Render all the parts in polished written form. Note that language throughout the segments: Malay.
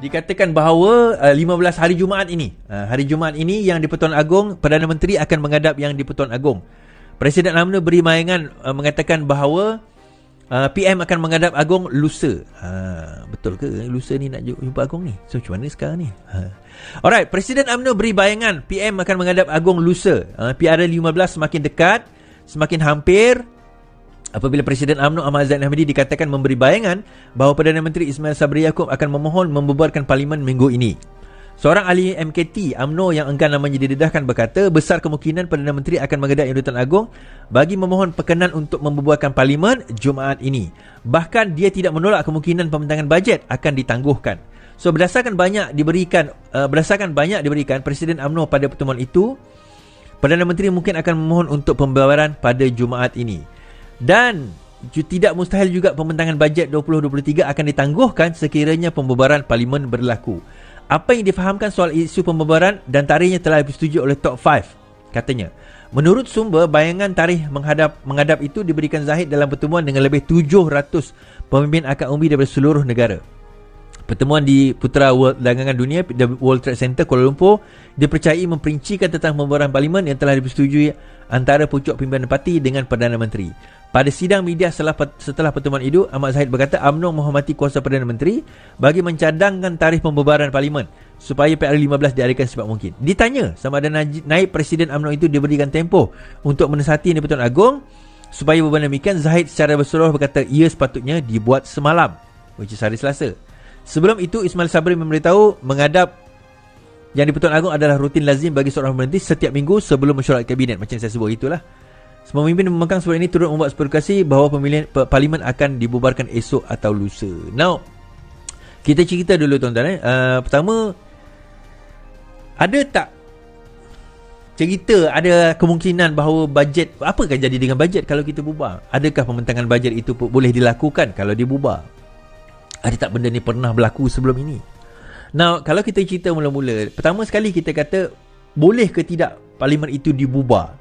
dikatakan bahawa 15 hari Jumaat ini, hari Jumaat ini yang di-Pertuan Agong, Perdana Menteri akan menghadap yang di-Pertuan Agong. Presiden UMNO beri bayangan mengatakan bahawa PM akan menghadap Agong lusa. Betul ke lusa ni nak jumpa Agong ni? So macam mana sekarang ni? Alright, Presiden UMNO beri bayangan PM akan menghadap Agong lusa. PRN15 semakin dekat, semakin hampir. Apabila Presiden UMNO Ahmad Zahid Hamidi dikatakan memberi bayangan bahawa Perdana Menteri Ismail Sabri Yaakob akan memohon membubarkan parlimen minggu ini. Seorang ahli MKT UMNO yang enggan namanya didedahkan berkata besar kemungkinan Perdana Menteri akan menghadap Yang di-Pertuan Agong bagi memohon perkenan untuk membubarkan parlimen Jumaat ini. Bahkan dia tidak menolak kemungkinan pembentangan bajet akan ditangguhkan. So berdasarkan banyak diberikan Presiden UMNO pada pertemuan itu, Perdana Menteri mungkin akan memohon untuk pembubaran pada Jumaat ini. Dan tidak mustahil juga pembentangan bajet 2023 akan ditangguhkan sekiranya pembubaran parlimen berlaku. Apa yang difahamkan soal isu pembubaran dan tarikhnya telah disetujui oleh Top 5, katanya. Menurut sumber, bayangan tarikh menghadap itu diberikan Zahid dalam pertemuan dengan lebih 700 pemimpin akad umbi daripada seluruh negara. Pertemuan di Putra Dagangan Dunia, The World Trade Center, Kuala Lumpur, dipercayai memperincikan tentang pembubaran parlimen yang telah disetujui antara pucuk pimpinan parti dengan Perdana Menteri. Pada sidang media setelah pertemuan itu, Ahmad Zahid berkata UMNO menghormati kuasa Perdana Menteri bagi mencadangkan tarikh pembubaran parlimen supaya PRN15 diadakan secepat mungkin. Ditanya sama ada naib Presiden UMNO itu diberikan tempoh untuk menasihati Yang di-Pertuan Agong supaya berbuat demikian, Zahid secara berseluruh berkata ia sepatutnya dibuat semalam, which is hari Selasa. Sebelum itu, Ismail Sabri memberitahu menghadap Yang di-Pertuan Agong adalah rutin lazim bagi seorang menteri setiap minggu sebelum mesyuarat kabinet. Macam saya sebut itulah. Semua pemimpin memegang surat ini turut membuat spekulasi bahawa pemilihan parlimen akan dibubarkan esok atau lusa. Now, kita cerita dulu tuan-tuan. Pertama, ada tak cerita, ada kemungkinan bahawa bajet, apa akan jadi dengan bajet kalau kita bubar? Adakah pembentangan bajet itu boleh dilakukan kalau dibubar? Ada tak benda ni pernah berlaku sebelum ini? Now, kalau kita cerita mula-mula, pertama sekali kita kata, boleh ke tidak parlimen itu dibubar?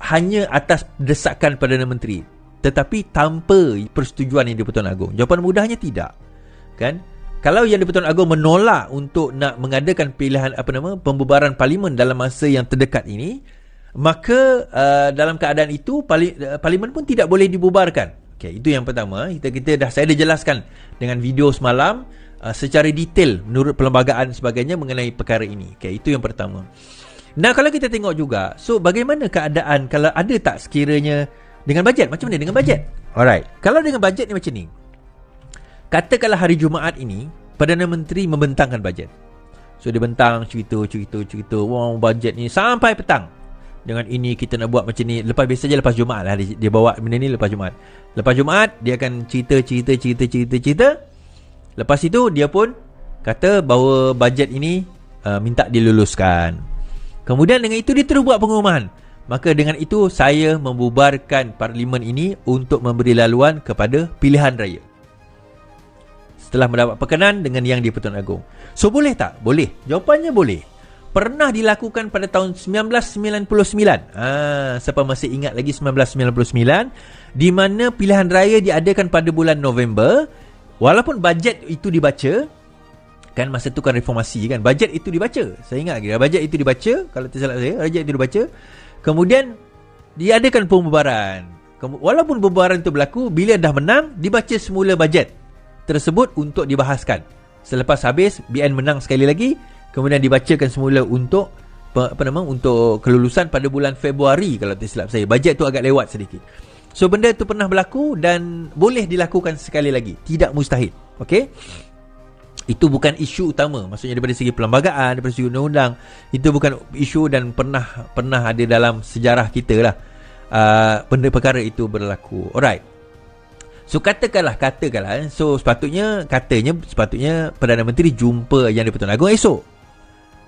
Hanya atas desakan Perdana Menteri, tetapi tanpa persetujuan Yang di-Pertuan Agong. Jawapan mudahnya tidak, kan? Kalau Yang di-Pertuan Agong menolak untuk nak mengadakan pembubaran parlimen dalam masa yang terdekat ini, maka dalam keadaan itu parlimen pun tidak boleh dibubarkan. Okay, itu yang pertama. Saya dah jelaskan dengan video semalam secara detail menurut perlembagaan sebagainya mengenai perkara ini. Okay, itu yang pertama. Nah, kalau kita tengok juga, so bagaimana keadaan kalau ada tak sekiranya dengan bajet? Macam mana dengan bajet? Alright, kalau dengan bajet ni macam ni, katakanlah hari Jumaat ini Perdana Menteri membentangkan bajet. So dia bentang cerita wow, bajet ni sampai petang. Dengan ini kita nak buat macam ni. Biasanya lepas Jumaat lah dia bawa benda ni lepas Jumaat. Lepas Jumaat dia akan cerita. Lepas itu dia pun kata bahawa bajet ini minta diluluskan. Kemudian dengan itu dia terus buat pengumuman. Maka dengan itu saya membubarkan parlimen ini untuk memberi laluan kepada pilihan raya. Setelah mendapat perkenan dengan Yang di-Pertuan Agong. So boleh tak? Boleh. Jawapannya boleh. Pernah dilakukan pada tahun 1999. Siapa masih ingat lagi 1999, di mana pilihan raya diadakan pada bulan November. Walaupun bajet itu dibaca, kan masa tu kan reformasi kan, bajet itu dibaca. Saya ingat lagi, bajet itu dibaca, kalau tak salah saya, bajet itu dibaca. Kemudian diadakan pembubaran. Walaupun pembubaran itu berlaku, bila dah menang, dibaca semula bajet tersebut untuk dibahaskan. Selepas habis, BN menang sekali lagi, kemudian dibacakan semula untuk untuk kelulusan pada bulan Februari kalau tak silap saya. Bajet tu agak lewat sedikit. So benda tu pernah berlaku dan boleh dilakukan sekali lagi, tidak mustahil. Okey. Itu bukan isu utama. Maksudnya daripada segi perlembagaan, daripada segi undang-undang, itu bukan isu dan pernah ada dalam sejarah kita lah benda perkara itu berlaku. Alright. So katakanlah so sepatutnya Perdana Menteri jumpa Yang di-Pertuan Agong esok.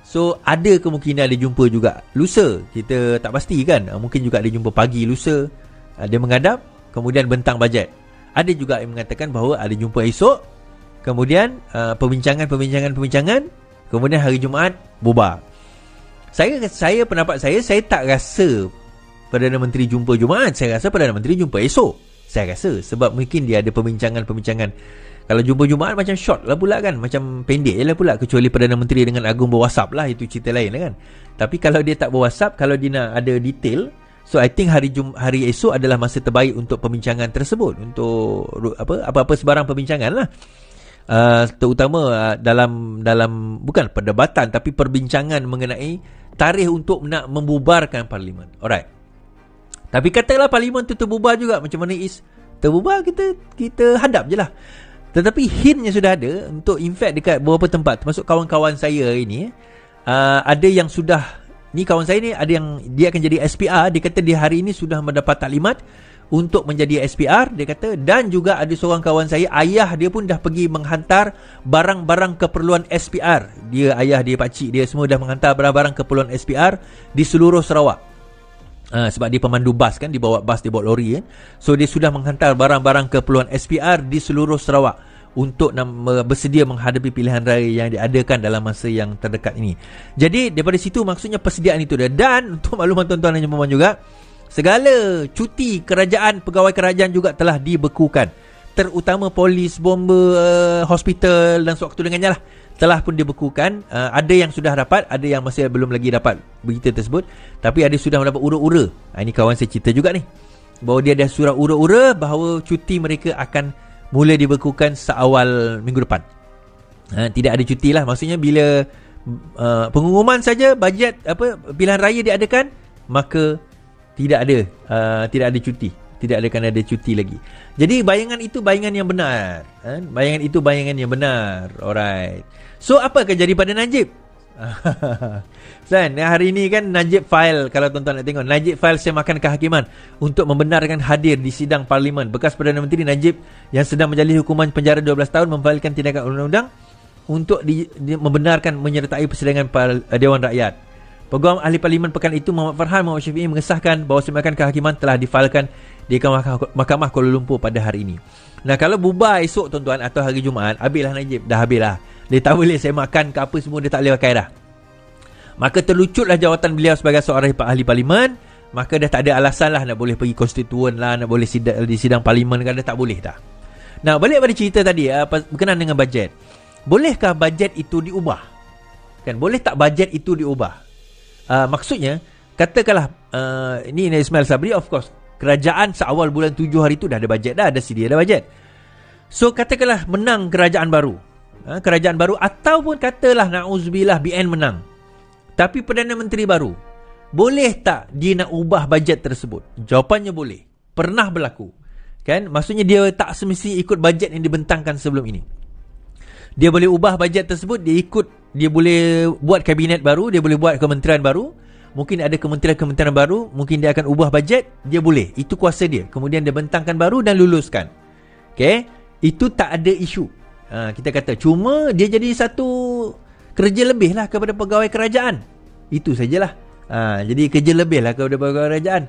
So ada kemungkinan dia jumpa juga lusa. Kita tak pasti kan. Mungkin juga dia jumpa pagi lusa, dia menghadap, kemudian bentang bajet. Ada juga yang mengatakan bahawa ada jumpa esok, kemudian perbincangan, kemudian hari Jumaat bubar. Saya pendapat saya tak rasa Perdana Menteri jumpa Jumaat. Saya rasa Perdana Menteri jumpa esok. Saya rasa sebab mungkin dia ada perbincangan Kalau jumpa Jumaat macam short lah pula kan, macam pendek je lah pula, kecuali Perdana Menteri dengan Agong berwhatsapp lah, itu cerita lain lah kan. Tapi kalau dia tak berwhatsapp, kalau dia nak ada detail, so I think hari esok adalah masa terbaik untuk perbincangan tersebut, untuk apa-apa sebarang perbincangan lah. Terutama dalam bukan perdebatan tapi perbincangan mengenai tarikh untuk nak membubarkan parlimen. Alright. Tapi katalah parlimen tu terbubar juga, macam mana is terbubar, kita hadap je lah. Tetapi hintnya sudah ada untuk, in fact dekat beberapa tempat, termasuk kawan-kawan saya ini, ada yang sudah, ni kawan saya ni ada yang dia akan jadi SPR. Dia kata dia hari ini sudah mendapat taklimat untuk menjadi SPR, dia kata. Dan juga ada seorang kawan saya, ayah dia pun dah pergi menghantar barang-barang keperluan SPR. Dia, ayah dia, pakcik dia semua dah menghantar barang-barang keperluan SPR di seluruh Sarawak. Sebab dia pemandu bas kan, dia bawa bas, dia bawa lori kan. So dia sudah menghantar barang-barang keperluan SPR di seluruh Sarawak untuk bersedia menghadapi pilihan raya yang diadakan dalam masa yang terdekat ini. Jadi daripada situ maksudnya persediaan itu dah. Dan untuk makluman tuan-tuan dan puan-puan juga, segala cuti kerajaan, pegawai kerajaan juga telah dibekukan. Terutama polis, bomba, hospital dan sewaktu dengannya lah, telah pun dibekukan. Ada yang sudah dapat, ada yang masih belum lagi dapat berita tersebut. Tapi ada sudah mendapat ura-ura. Ini kawan saya cerita juga ni, bahawa dia ada surat ura-ura bahawa cuti mereka akan mula dibekukan seawal minggu depan. Tidak ada cuti lah. Maksudnya bila pengumuman saja bajet pilihan raya diadakan, maka tidak ada cuti. Tidak akan ada cuti lagi. Jadi bayangan itu bayangan yang benar. Bayangan itu bayangan yang benar. Alright. So apa akan jadi pada Najib? Hari ini kan Najib file, kalau tuan-tuan nak tengok, Najib file semakan kehakiman untuk membenarkan hadir di sidang parlimen. Bekas Perdana Menteri Najib yang sedang menjalani hukuman penjara 12 tahun memfailkan tindakan undang-undang untuk membenarkan menyertai persidangan Dewan Rakyat. Peguam Ahli Parlimen pekan itu Muhammad Farhan Muhammad Syafiee mengesahkan bahawa semakan kehakiman telah difailkan di Mahkamah Kuala Lumpur pada hari ini. Nah, kalau bubar esok tuan-tuan atau hari Jumaat, habislah Najib, dah habislah. Dia tak boleh semakan ke apa semua, dia tak boleh pakai dah. Maka terlucutlah jawatan beliau sebagai seorang ahli parlimen. Maka dah tak ada alasan lah nak boleh pergi konstituen lah, nak boleh di sidang parlimen kan, dah tak boleh dah. Nah, balik pada cerita tadi berkenaan dengan bajet. Bolehkah bajet itu diubah? Kan, boleh tak bajet itu diubah? Maksudnya, katakanlah ini Ismail Sabri, of course, kerajaan seawal bulan 7 hari tu dah ada bajet dah, ada sedia dah bajet. So katakanlah menang kerajaan baru, ataupun katalah na'uzubillah BN menang, tapi Perdana Menteri baru, boleh tak dia nak ubah bajet tersebut? Jawapannya boleh. Pernah berlaku. Kan? Maksudnya dia tak semestinya ikut bajet yang dibentangkan sebelum ini. Dia boleh ubah bajet tersebut, dia boleh buat kabinet baru, dia boleh buat kementerian baru. Mungkin ada kementerian-kementerian baru, mungkin dia akan ubah bajet, dia boleh. Itu kuasa dia. Kemudian dia bentangkan baru dan luluskan. Okay? Itu tak ada isu. Kita kata cuma dia jadi satu kerja lebih lah kepada pegawai kerajaan. Itu sajalah. Jadi kerja lebih lah kepada pegawai kerajaan.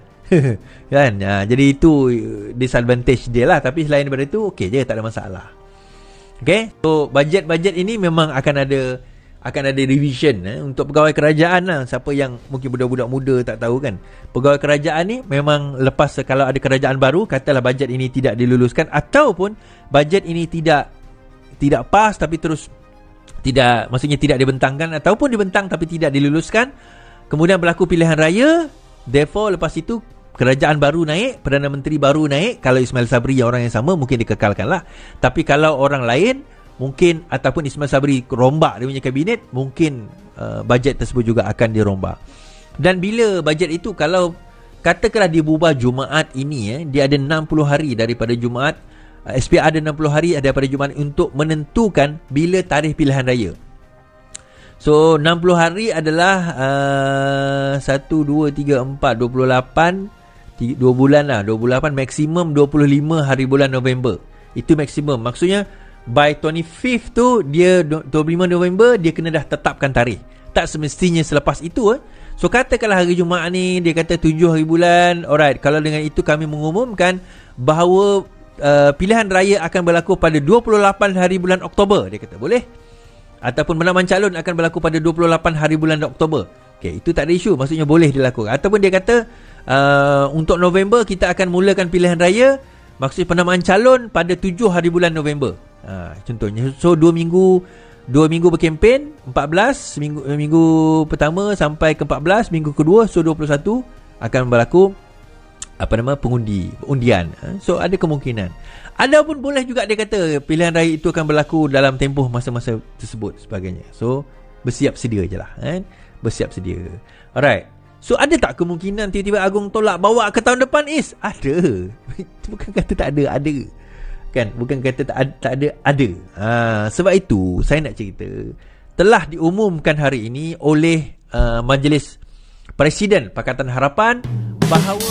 Kan? Jadi itu disadvantage dia lah. Tapi selain daripada itu, okey je, tak ada masalah. Okay? So bajet-bajet ini memang akan ada revision untuk pegawai kerajaan lah. Siapa yang mungkin budak-budak muda tak tahu kan, pegawai kerajaan ni memang lepas kalau ada kerajaan baru, katalah bajet ini tidak diluluskan, ataupun bajet ini tidak pas tapi terus tidak, maksudnya tidak dibentangkan, ataupun dibentang tapi tidak diluluskan, kemudian berlaku pilihan raya, therefore lepas itu kerajaan baru naik, Perdana Menteri baru naik. Kalau Ismail Sabri orang yang sama, mungkin dikekalkan lah. Tapi kalau orang lain mungkin, ataupun Ismail Sabri rombak dia punya kabinet, mungkin bajet tersebut juga akan dirombak. Dan bila bajet itu, kalau katakanlah dibubar Jumaat ini, dia ada 60 hari daripada Jumaat, SPR ada 60 hari daripada Jumaat untuk menentukan bila tarikh pilihan raya. So 60 hari adalah 1, 2, 3, 4, 28, 2 bulan lah, 28, maksimum 25 hari bulan November. Itu maksimum. Maksudnya by 25th tu, dia 25 November dia kena dah tetapkan tarikh. Tak semestinya selepas itu. So katakanlah hari Jumaat ni dia kata 7 hari bulan, alright, kalau dengan itu kami mengumumkan bahawa pilihan raya akan berlaku pada 28 hari bulan Oktober, dia kata boleh. Ataupun penamaan calon akan berlaku pada 28 hari bulan Oktober. Okay, itu tak ada isu, maksudnya boleh dilakukan. Ataupun dia kata untuk November kita akan mulakan pilihan raya, maksudnya penamaan calon pada 7 hari bulan November. Contohnya, so 2 minggu berkempen, 14 minggu pertama sampai ke 14, minggu kedua, so 21 akan berlaku undian. So ada kemungkinan. Adapun boleh juga dia kata pilihan raya itu akan berlaku dalam tempoh masa-masa tersebut sebagainya. So bersiap sedia je lah, bersiap sedia. Alright. So ada tak kemungkinan tiba-tiba Agong tolak bawa ke tahun depan? Ada. Bukan kata tak ada, ada. Kan? Bukan kata tak ada, ada. Sebab itu saya nak cerita, telah diumumkan hari ini oleh Majlis Presiden Pakatan Harapan bahawa